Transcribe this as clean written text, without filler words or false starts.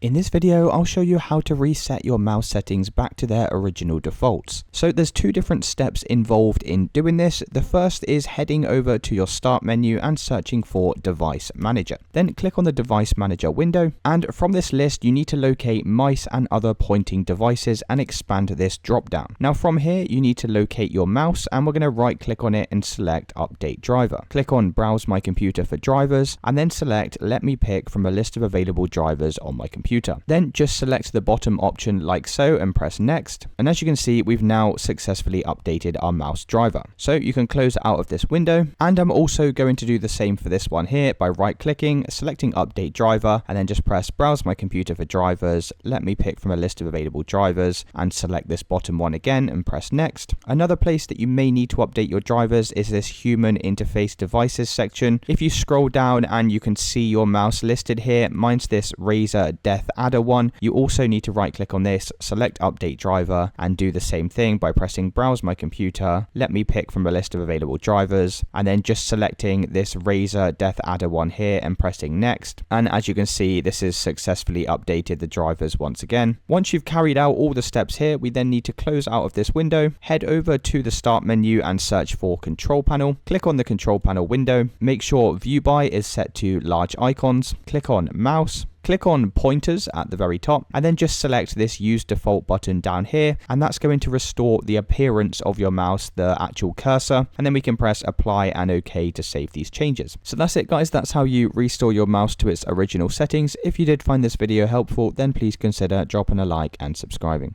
In this video, I'll show you how to reset your mouse settings back to their original defaults. So there's two different steps involved in doing this. The first is heading over to your start menu and searching for Device Manager. Then click on the Device Manager window, and from this list you need to locate mice and other pointing devices and expand this drop down. Now from here you need to locate your mouse, and we're going to right click on it and select Update Driver. Click on Browse My Computer for drivers, and then select Let me pick from a list of available drivers on my computer. Then just select the bottom option like so and press next. And as you can see, we've now successfully updated our mouse driver. So you can close out of this window, and I'm also going to do the same for this one here by right clicking, selecting Update Driver, and then just press Browse My Computer for drivers, let me pick from a list of available drivers, and select this bottom one again and press next. Another place that you may need to update your drivers is this Human Interface Devices section. If you scroll down and you can see your mouse listed here, mine's this Razer Death Adder one. You also need to right click on this, select Update Driver, and do the same thing by pressing Browse My Computer, let me pick from a list of available drivers, and then just selecting this Razer Death Adder one here and pressing next. And as you can see, this has successfully updated the drivers once again. Once you've carried out all the steps here, we then need to close out of this window, head over to the start menu and search for Control Panel. Click on the Control Panel window, make sure View By is set to large icons, click on Mouse, click on Pointers at the very top, and then just select this Use Default button down here, and that's going to restore the appearance of your mouse, the actual cursor, and then we can press Apply and OK to save these changes. So that's it guys, that's how you restore your mouse to its original settings. If you did find this video helpful, then please consider dropping a like and subscribing.